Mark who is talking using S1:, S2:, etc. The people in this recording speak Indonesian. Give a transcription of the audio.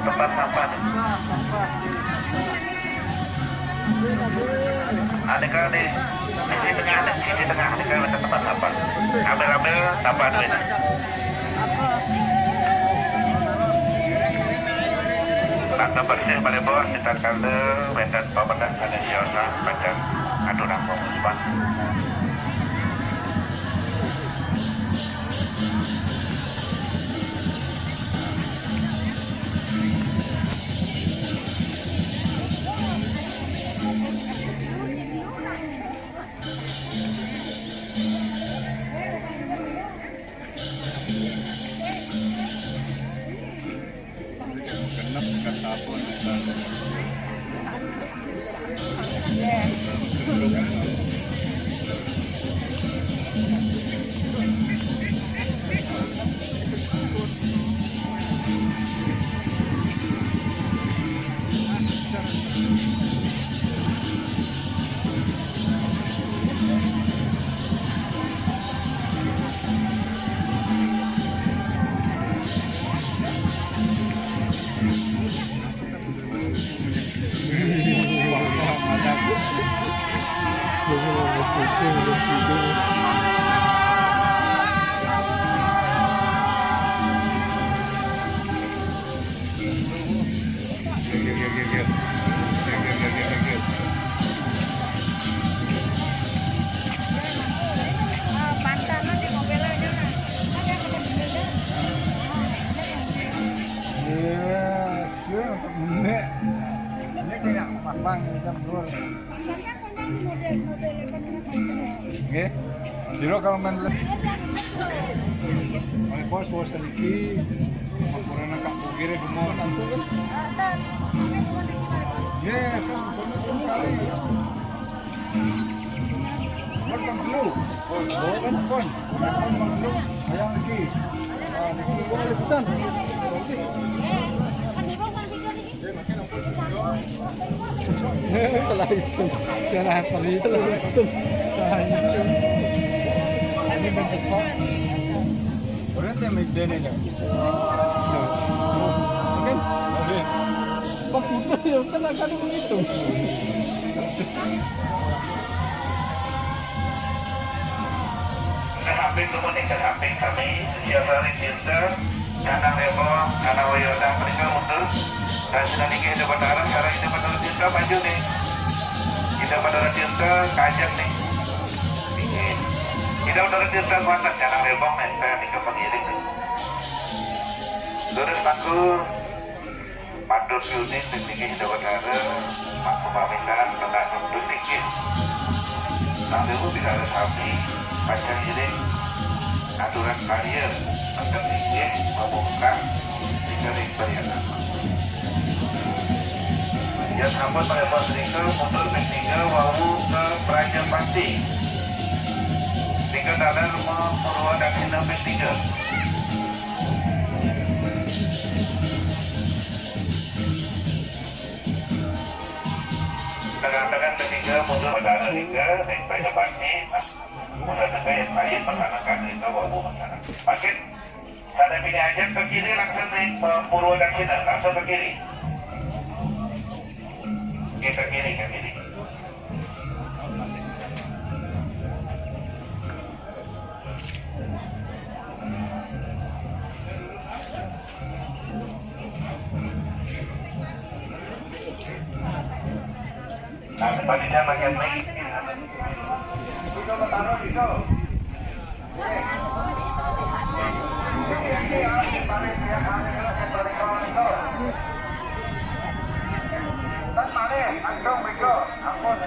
S1: tempat sampah nih. Adik-adik sisi tengah adik ada tempat sampah. Ambil sampah dulu ini. Tanda bersih pada bawah kita kalde medan pemedan tradisional macam adunan pemuspan.
S2: Nggih. Jero kalau main pos iki makurana kak pugire gumo. Nggih, kali. Welcome dulu. Kon. Dulu. Ayang iki. Niki boleh pesan. Salah itu. Salah apa itu? Salah itu. Ini bentuk kok. Berarti megdene ya. Oke. Oke. Pak itu kan akan menghitung.
S1: Samping komunikasi samping kami setiap hari cinta karena rebong karena wayodah mereka mundur dan sudah nikah hidup berdarah sekarang hidup berdarah cinta maju nih hidup berdarah cinta kajak nih hidup berdarah cinta kuatan karena rebong nih saya nikah pengiring nih terus aku matur unik nikah hidup berdarah aku pamitan tentang untuk nikah nanti aku bisa ada sapi panjang ini aturan kalian untuk nikah membuka dikering berianan ya sahabat pada pas tinggal mundur tinggal wawu ke Praja Pasti tinggal ada rumah Purwodakshi sampai 3 tekan-tekan ketiga mundur pada tiga naik Praja Pasti udah terkait baik pertanakan itu wawu masyarakat paket saya pilih aja ke kiri langsung naik Purwodakshi langsung ke kiri ke kiri nah sebaliknya bagian baik itu taruh itu ampun